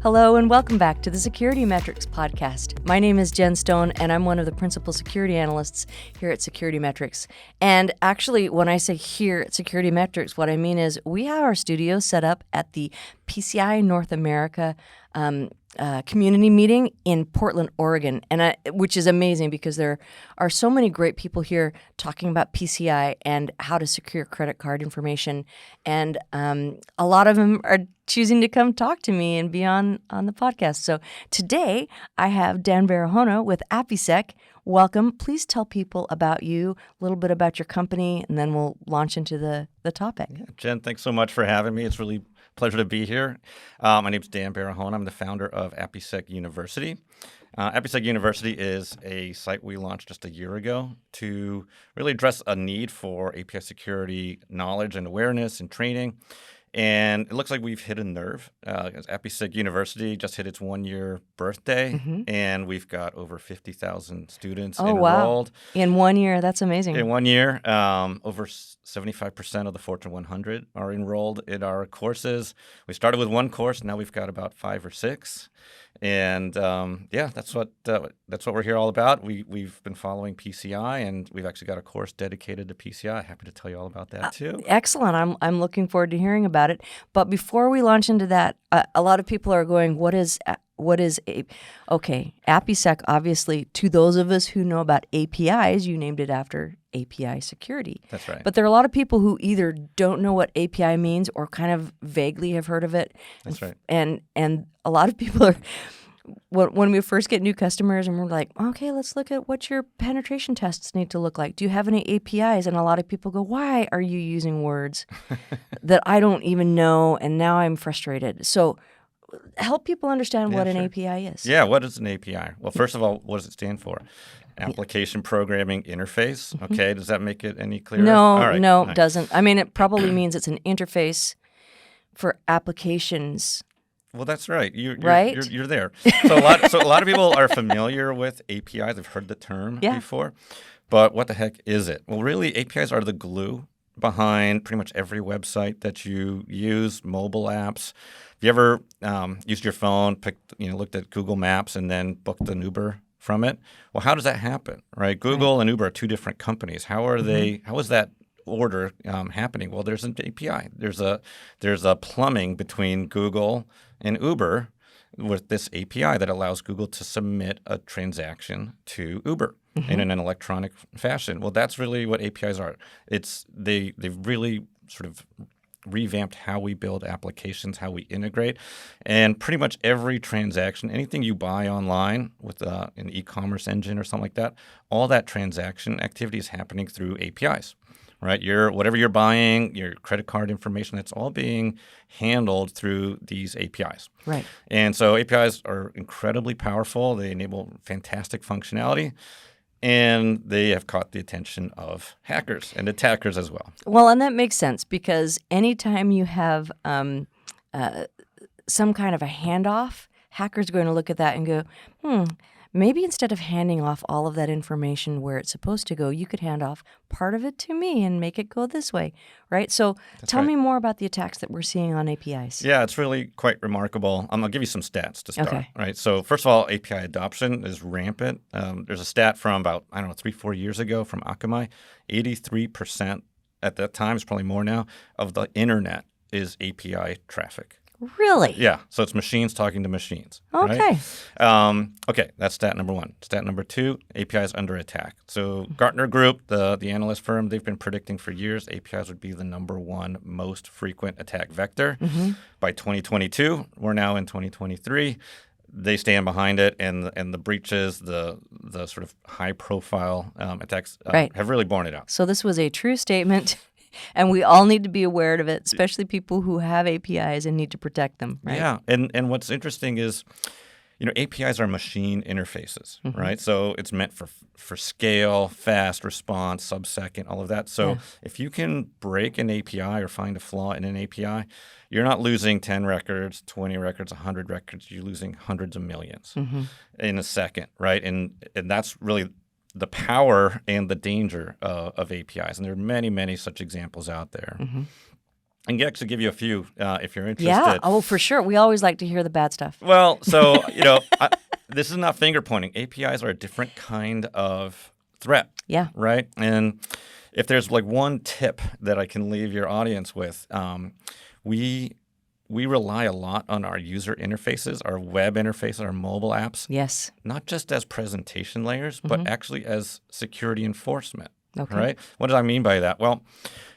Hello and welcome back to the SecurityMetrics podcast. My name is Jen Stone and I'm one of the principal security analysts here at SecurityMetrics. And actually, when I say here at SecurityMetrics, what I mean is we have our studio set up at the PCI North America community meeting in Portland, Oregon, and which is amazing because there are so many great people here talking about PCI and how to secure credit card information, and a lot of them are choosing to come talk to me and be on the podcast. So today I have Dan Barahona with APIsec. Welcome. Please tell people about you, a little bit about your company, and then we'll launch into the topic. Yeah, Jen, thanks so much for having me. It's really a pleasure to be here. My name's Dan Barahona. I'm the founder of APIsec University. APIsec University is a site we launched just a year ago to really address a need for API security knowledge and awareness and training. And it looks like we've hit a nerve. APIsec University just hit its 1-year birthday, and we've got over 50,000 students enrolled. Wow. In 1 year, that's amazing. In 1 year, over 75% of the Fortune 100 are enrolled in our courses. We started with one course, now we've got about 5 or 6. And that's what we're here all about. We've been following PCI, and we've actually got a course dedicated to PCI. Happy to tell you all about that too. Excellent. I'm looking forward to hearing about it. But before we launch into that, a lot of people are going, APIsec, obviously, to those of us who know about APIs, you named it after API security. That's right. But there are a lot of people who either don't know what API means or kind of vaguely have heard of it. That's right. And a lot of people are, when we first get new customers and we're like, okay, let's look at what your penetration tests need to look like. Do you have any APIs? And a lot of people go, why are you using words that I don't even know? And now I'm frustrated. So help people understand what an API is. Yeah, what is an API? Well, first of all, what does it stand for? Application Programming Interface. Okay, does that make it any clearer? No, it doesn't. I mean, it probably means it's an interface for applications. Well, that's right. You're there. So a lot of people are familiar with APIs. They've heard the term before. But what the heck is it? Well, really, APIs are the glue behind pretty much every website that you use, mobile apps. Have you ever used your phone, looked at Google Maps, and then booked an Uber from it? Well, how does that happen, right? Google and Uber are two different companies. How are they? How is that order happening? Well, there's an API. There's a plumbing between Google and Uber with this API that allows Google to submit a transaction to Uber in an electronic fashion. Well, that's really what APIs are. They've really sort of revamped how we build applications, how we integrate, and pretty much every transaction, anything you buy online with an e-commerce engine or something like that, all that transaction activity is happening through APIs. Right, whatever you're buying, your credit card information, that's all being handled through these APIs. Right. And so APIs are incredibly powerful. They enable fantastic functionality, and they have caught the attention of hackers and attackers as well. Well, and that makes sense because anytime you have some kind of a handoff, hackers are going to look at that and go, maybe instead of handing off all of that information where it's supposed to go, you could hand off part of it to me and make it go this way, right? So tell me more about the attacks that we're seeing on APIs. Yeah, it's really quite remarkable. I'll give you some stats to start, right? So first of all, API adoption is rampant. There's a stat from about, 3-4 years ago from Akamai. 83% at that time, it's probably more now, of the internet is API traffic. Really? Yeah. So it's machines talking to machines. Okay. Right? Okay. That's stat number 1. Stat number 2, APIs under attack. So Gartner Group, the analyst firm, they've been predicting for years APIs would be the number 1 most frequent attack vector. By 2022, we're now in 2023. They stand behind it, and the breaches, the sort of high-profile attacks have really borne it out. So this was a true statement. And we all need to be aware of it, especially people who have APIs and need to protect them, right? Yeah, and what's interesting is, APIs are machine interfaces, right? So it's meant for scale, fast response, sub-second, all of that. So if you can break an API or find a flaw in an API, you're not losing 10 records, 20 records, 100 records. You're losing hundreds of millions in a second, right? And that's really the power and the danger of APIs. And there are many, many such examples out there. I can actually give you a few if you're interested. Yeah. Oh, for sure. We always like to hear the bad stuff. Well, so, this is not finger pointing. APIs are a different kind of threat. Yeah. Right? And if there's like one tip that I can leave your audience with, we rely a lot on our user interfaces, our web interfaces, our mobile apps. Yes. Not just as presentation layers, but actually as security enforcement. Okay. Right? What do I mean by that? Well,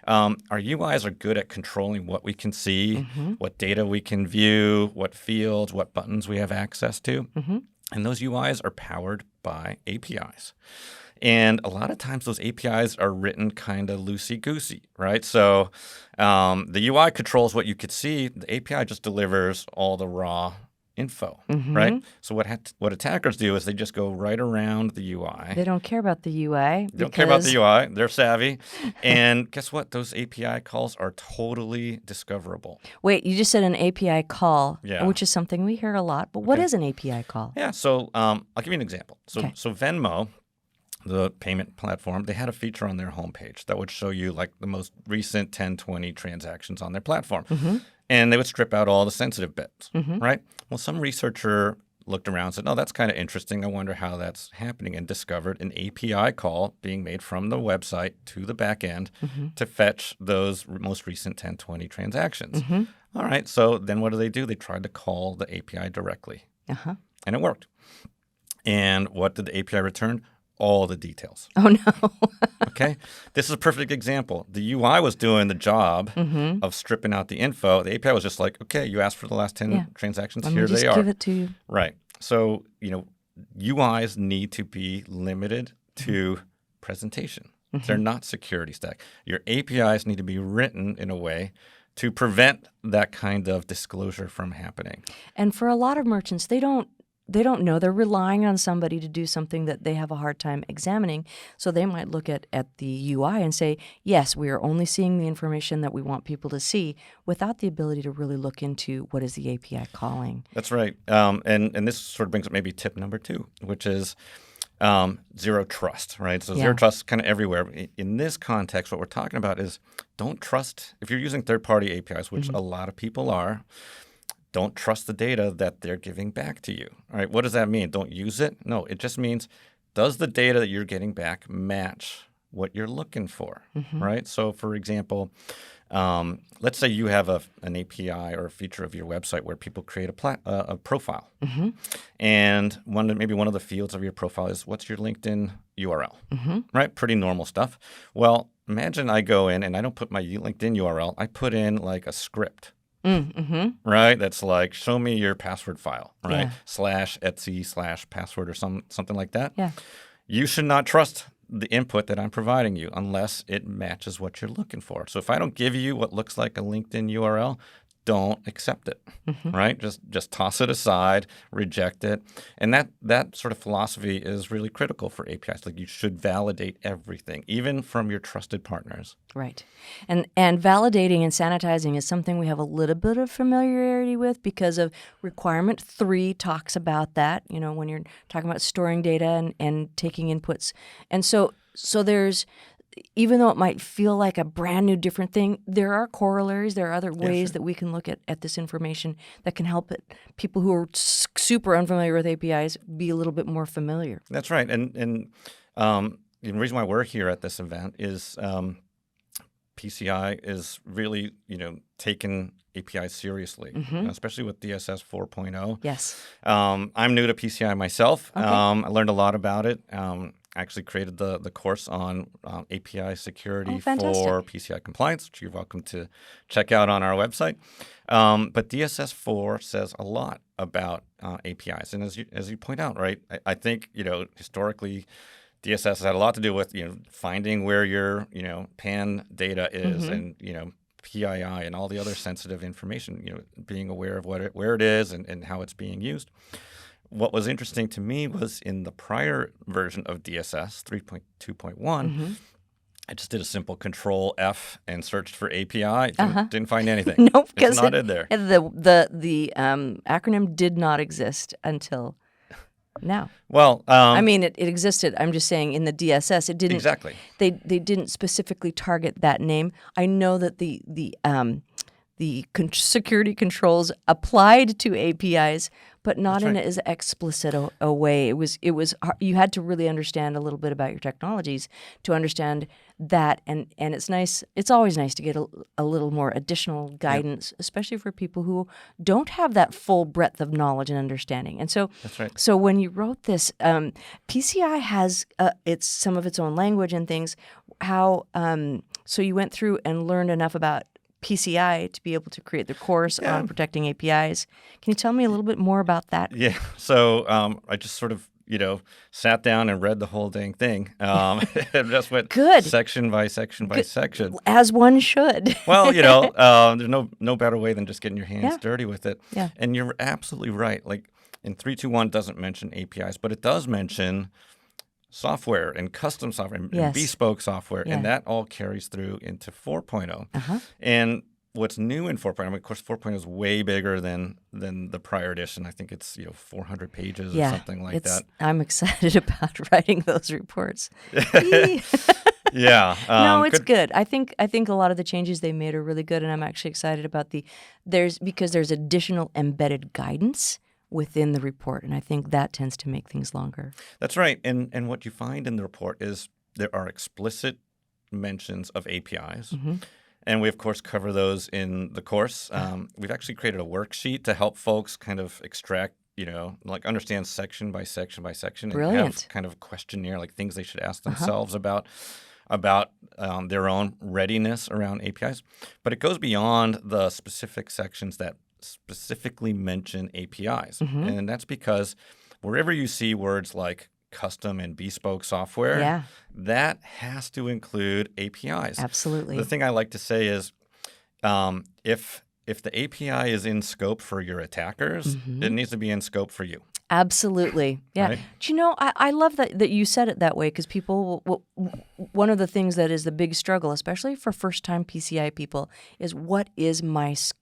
our UIs are good at controlling what we can see, what data we can view, what fields, what buttons we have access to. And those UIs are powered by APIs. And a lot of times those APIs are written kind of loosey-goosey, right? So the UI controls what you could see. The API just delivers all the raw info, right? So what attackers do is they just go right around the UI. They don't care about the UI. They don't care about the UI. They're savvy. And guess what? Those API calls are totally discoverable. Wait, you just said an API call, Yeah. which is something we hear a lot. But what is an API call? Yeah, so I'll give you an example. So Venmo, the payment platform, they had a feature on their homepage that would show you like the most recent 10, 20 transactions on their platform. And they would strip out all the sensitive bits, right? Well, some researcher looked around and said, oh, that's kind of interesting. I wonder how that's happening, and discovered an API call being made from the website to the back end to fetch those most recent 10, 20 transactions. All right, so then what do? They tried to call the API directly, and it worked. And what did the API return? All the details. Oh, no. Okay? This is a perfect example. The UI was doing the job of stripping out the info. The API was just like, okay, you asked for the last 10 transactions. Here they are. Just give it to you. Right. So, UIs need to be limited to presentation. They're not security stack. Your APIs need to be written in a way to prevent that kind of disclosure from happening. And for a lot of merchants, they don't know. They're relying on somebody to do something that they have a hard time examining. So they might look at the UI and say, yes, we are only seeing the information that we want people to see, without the ability to really look into what is the API calling. That's right. And this sort of brings up maybe tip number 2, which is zero trust, right? So zero trust kind of everywhere. In this context, what we're talking about is don't trust, if you're using third-party APIs, which a lot of people are, don't trust the data that they're giving back to you. All right, what does that mean? Don't use it? No, it just means, does the data that you're getting back match what you're looking for, right? So, for example, let's say you have an API or a feature of your website where people create a profile. And maybe one of the fields of your profile is, what's your LinkedIn URL, right? Pretty normal stuff. Well, imagine I go in and I don't put my LinkedIn URL. I put in like a script. Right? That's like, show me your password file, right? /Etsy/password or something like that. Yeah. You should not trust the input that I'm providing you unless it matches what you're looking for. So if I don't give you what looks like a LinkedIn URL, don't accept it, right? Just toss it aside, reject it. And that sort of philosophy is really critical for APIs. Like, you should validate everything, even from your trusted partners. Right. And validating and sanitizing is something we have a little bit of familiarity with because of requirement 3 talks about that, when you're talking about storing data and taking inputs. And so there's, even though it might feel like a brand new different thing, there are corollaries. There are other ways that we can look at this information that can help people who are super unfamiliar with APIs be a little bit more familiar. That's right. And the reason why we're here at this event is PCI is really, taking APIs seriously, especially with DSS 4.0. Yes. I'm new to PCI myself. Okay. I learned a lot about it. I actually created the course on API security for PCI compliance, which you're welcome to check out on our website. But DSS 4 says a lot about APIs. And as you point out, right, I think, historically, DSS has had a lot to do with, finding where your, PAN data is and, PII and all the other sensitive information, being aware of where it is and how it's being used. What was interesting to me was in the prior version of DSS 3.2.1, I just did a simple Control F and searched for API. Didn't find anything. Nope, because it's not in there. The acronym did not exist until now. Well, it existed. I'm just saying in the DSS, it didn't. Exactly. They didn't specifically target that name. I know that the security controls applied to APIs, but not in as explicit a way. It was you had to really understand a little bit about your technologies to understand that, and it's nice. It's always nice to get a little more additional guidance, especially for people who don't have that full breadth of knowledge and understanding. And so, so when you wrote this, PCI has some of its own language and things. How so you went through and learned enough about PCI to be able to create the course on protecting APIs. Can you tell me a little bit more about that? Yeah. So I just sort of, sat down and read the whole dang thing. And just went section by section by section. As one should. Well, there's no better way than just getting your hands dirty with it. Yeah. And you're absolutely right. Like in 321 doesn't mention APIs, but it does mention software and custom software and bespoke software, and that all carries through into 4.0. And what's new in 4.0, of course, 4.0 is way bigger than the prior edition. I think it's 400 pages or something like that. I'm excited about writing those reports. Yeah. No, it's good. I think a lot of the changes they made are really good, and I'm actually excited about because there's additional embedded guidance within the report, and I think that tends to make things longer. That's right. And what you find in the report is there are explicit mentions of APIs, and we, of course, cover those in the course. We've actually created a worksheet to help folks kind of extract, understand section by section by section. Brilliant. And have kind of a questionnaire, like things they should ask themselves about their own readiness around APIs. But it goes beyond the specific sections that specifically mention APIs. And that's because wherever you see words like custom and bespoke software, that has to include APIs. Absolutely. The thing I like to say is if the API is in scope for your attackers, it needs to be in scope for you. Absolutely. Yeah. Right? Do I love that you said it that way, because people, one of the things that is the big struggle, especially for first-time PCI people, is what is my scope?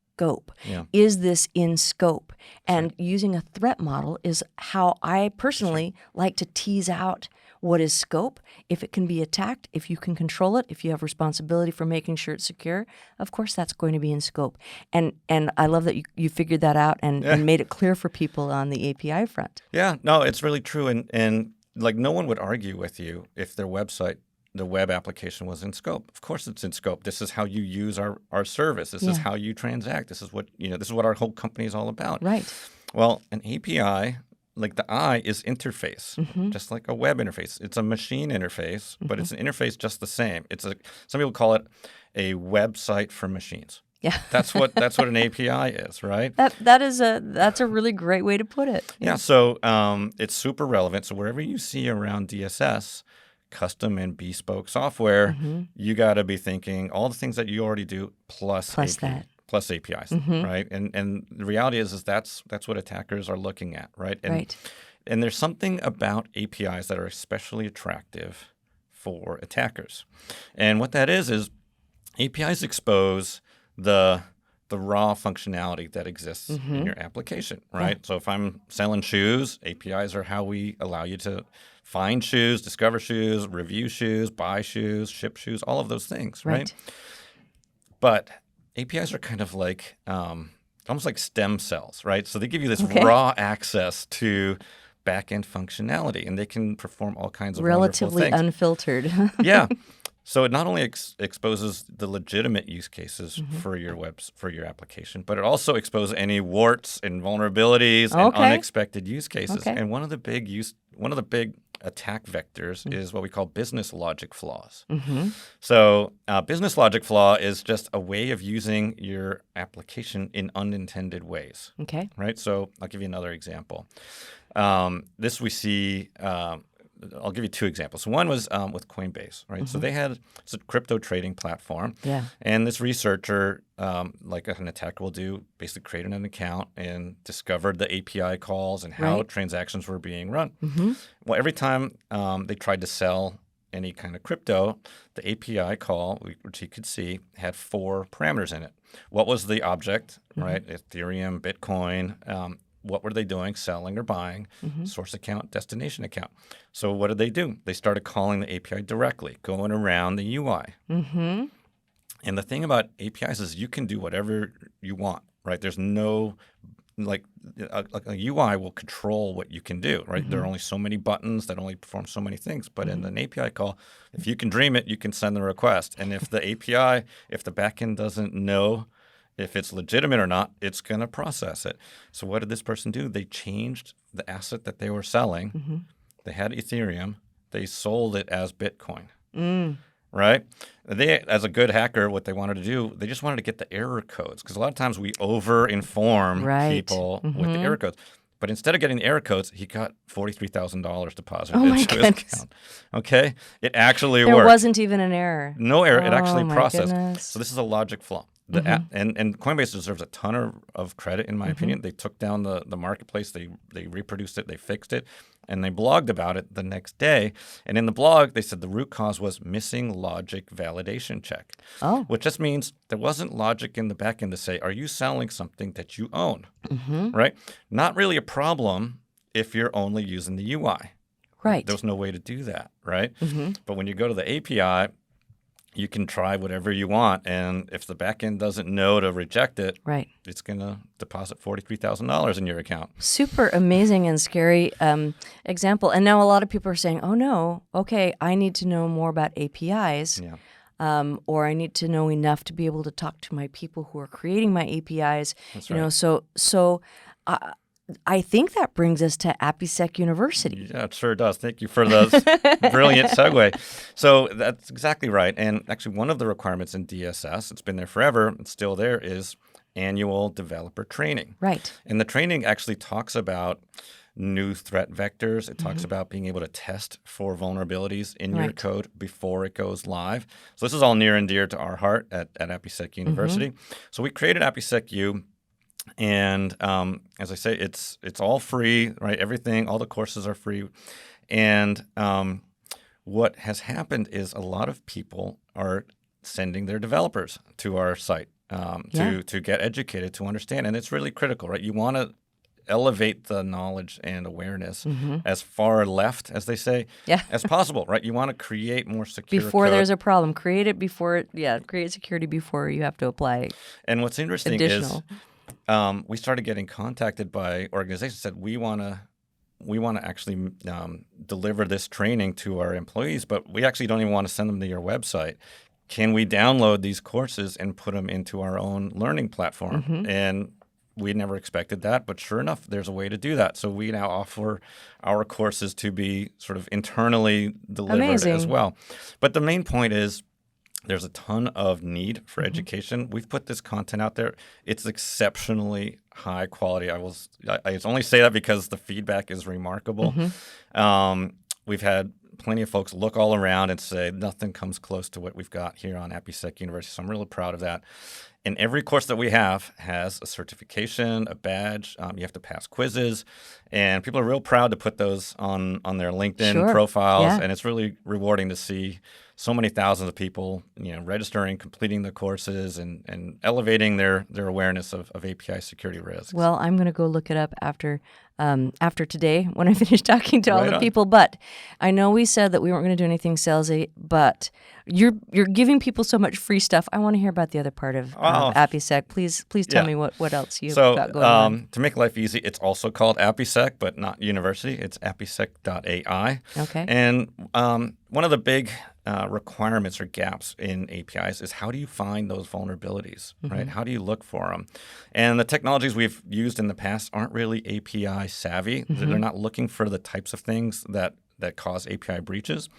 Is this in scope? And using a threat model is how I personally like to tease out what is scope, if it can be attacked, if you can control it, if you have responsibility for making sure it's secure. Of course, that's going to be in scope. And I love that you figured that out and made it clear for people on the API front. Yeah, no, it's really true. And like no one would argue with you if their website, the web application, was in scope. Of course it's in scope. This is how you use our service. This is how you transact. This is what our whole company is all about. Right. Well, an API, like the I, is interface, just like a web interface. It's a machine interface, but it's an interface just the same. Some people call it a website for machines. Yeah. That's what an API is, right? That's a really great way to put it. Yeah, so it's super relevant. So wherever you see around DSS, custom and bespoke software, you got to be thinking all the things that you already do plus APIs, right? And the reality is that's what attackers are looking at, right? And there's something about APIs that are especially attractive for attackers. And what that is APIs expose the raw functionality that exists in your application, right? So if I'm selling shoes, APIs are how we allow you to find shoes, discover shoes, review shoes, buy shoes, ship shoes, all of those things, right? But APIs are kind of like almost like stem cells, right? So they give you this raw access to back-end functionality, and they can perform all kinds of relatively wonderful things. Unfiltered. Yeah. So it not only exposes the legitimate use cases for your application, but it also exposes any warts and vulnerabilities and unexpected use cases. And one of the big attack vectors is what we call business logic flaws. So business logic flaw is just a way of using your application in unintended ways. Okay. Right. So I'll give you another example. This we see. I'll give you two examples. So one was with Coinbase, right? So it's a crypto trading platform. Yeah. And this researcher, like an attacker will do, basically created an account and discovered the API calls and how transactions were being run. Well, every time they tried to sell any kind of crypto, the API call, which he could see, had 4 parameters in it. What was the object, right? Ethereum, Bitcoin. What were they doing, selling or buying? Source account, destination account. So what did they do? They started calling the API directly, going around the UI. And the thing about APIs is you can do whatever you want, right? There's no like a UI will control what you can do, right? There are only so many buttons that only perform so many things. But in an API call, if you can dream it, you can send the request. And if the API, if the backend doesn't know if it's legitimate or not, it's going to process it. So what did this person do? They changed the asset that they were selling. They had Ethereum. They sold it as Bitcoin. Right? They, as a good hacker, what they wanted to do, they just wanted to get the error codes. Because a lot of times we over-inform people with the error codes. But instead of getting the error codes, he got $43,000 deposited into his account. Okay? It actually worked. There wasn't even an error. No error. It actually processed. Goodness. So this is a logic flaw. And Coinbase deserves a ton of credit, in my opinion. They took down the marketplace. They reproduced it. They fixed it. And they blogged about it the next day. And in the blog, they said the root cause was missing logic validation check. Which just means there wasn't logic in the backend to say, are you selling something that you own? Right? Not really a problem if you're only using the UI. Right. There's no way to do that, right? But when you go to the API, you can try whatever you want, and if the backend doesn't know to reject it, it's going to deposit $43,000 in your account. Super amazing and scary example. And now a lot of people are saying, oh, no, okay, I need to know more about APIs, or I need to know enough to be able to talk to my people who are creating my APIs. That's you right. know, so I think that brings us to APIsec University. Yeah, it sure does. Thank you for the brilliant segue. So that's exactly right. And actually, one of the requirements in DSS, it's been there forever, it's still there, is annual developer training. Right. And the training actually talks about new threat vectors. It talks about being able to test for vulnerabilities in your code before it goes live. So this is all near and dear to our heart at APIsec University. So we created APIsec U. And as I say, it's all free, right? Everything, all the courses are free. And what has happened is a lot of people are sending their developers to our site to get educated, to understand. And it's really critical, right? You want to elevate the knowledge and awareness as far left, as they say, as possible, right? You want to create more secure before code. There's a problem. Create it before, create security before you have to apply. And what's interesting is we started getting contacted by organizations that said, we want to actually deliver this training to our employees, but we actually don't even want to send them to your website. Can we download these courses and put them into our own learning platform? And we never expected that, but sure enough, there's a way to do that. So we now offer our courses to be sort of internally delivered as well. But the main point is, there's a ton of need for education. We've put this content out there. It's exceptionally high quality. I only say that because the feedback is remarkable. We've had plenty of folks look all around and say nothing comes close to what we've got here on APIsec University. So I'm really proud of that. And every course that we have has a certification, a badge. You have to pass quizzes. And people are real proud to put those on their LinkedIn profiles. And it's really rewarding to see so many thousands of people, registering, completing the courses, and elevating their awareness of API security risks. Well, I'm going to go look it up after today when I finish talking to all the people. But I know we said that we weren't going to do anything salesy, but you're giving people so much free stuff. I want to hear about the other part of APIsec. Please tell me what else you've got going on. To make life easy, it's also called APIsec, but not university. It's APIsec.ai. Okay. And one of the big requirements or gaps in APIs is, how do you find those vulnerabilities, right? How do you look for them? And the technologies we've used in the past aren't really API savvy. They're not looking for the types of things that cause API breaches.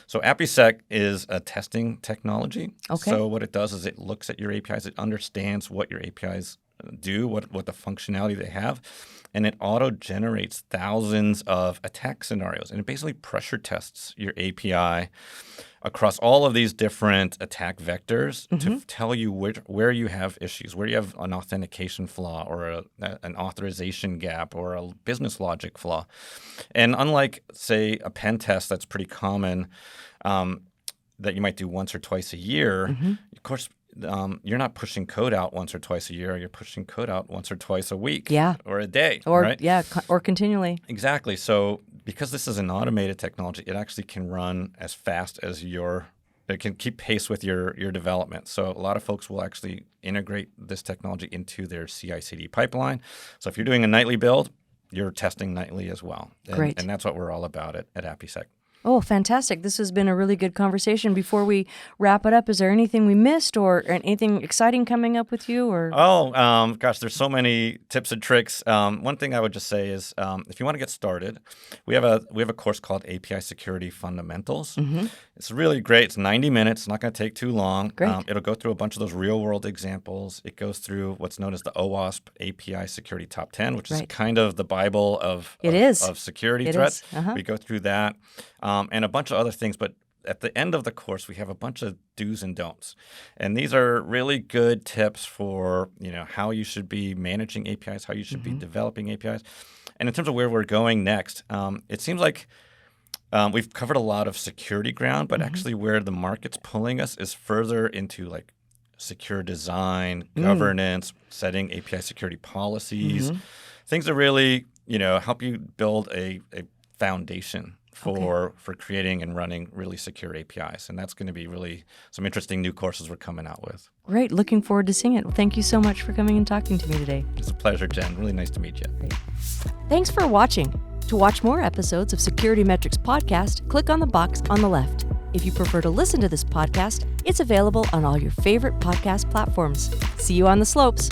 So APIsec is a testing technology. So what it does is it looks at your APIs, it understands what your APIs do, what the functionality they have, and it auto-generates thousands of attack scenarios. And it basically pressure tests your API across all of these different attack vectors to tell you where you have issues, where you have an authentication flaw or an authorization gap or a business logic flaw. And unlike, say, a pen test that's pretty common that you might do once or twice a year, of course, you're not pushing code out once or twice a year. You're pushing code out once or twice a week or a day. Or continually. Exactly. So because this is an automated technology, it actually can run as fast as your it can keep pace with your development. So a lot of folks will actually integrate this technology into their CI/CD pipeline. So if you're doing a nightly build, you're testing nightly as well. Great. And that's what we're all about at APIsec. Oh, fantastic. This has been a really good conversation. Before we wrap it up, is there anything we missed or anything exciting coming up with you? Or Gosh, there's so many tips and tricks. One thing I would just say is if you want to get started, we have a course called API Security Fundamentals. Mm-hmm. It's really great. It's 90 minutes. It's not going to take too long. Great. It'll go through a bunch of those real-world examples. It goes through what's known as the OWASP API Security Top 10, which is kind of the Bible of security threats. Uh-huh. We go through that. And a bunch of other things, but at the end of the course, we have a bunch of do's and don'ts. And these are really good tips for, how you should be managing APIs, how you should be developing APIs. And in terms of where we're going next, it seems like we've covered a lot of security ground, but actually where the market's pulling us is further into like secure design, governance, setting API security policies, things that really, help you build a foundation for creating and running really secure APIs. And that's going to be really some interesting new courses we're coming out with. Great. Looking forward to seeing it. Well, thank you so much for coming and talking to me today. It's a pleasure, Jen. Really nice to meet you. Great. Thanks for watching. To watch more episodes of SecurityMetrics podcast, click on the box on the left. If you prefer to listen to this podcast, it's available on all your favorite podcast platforms. See you on the slopes.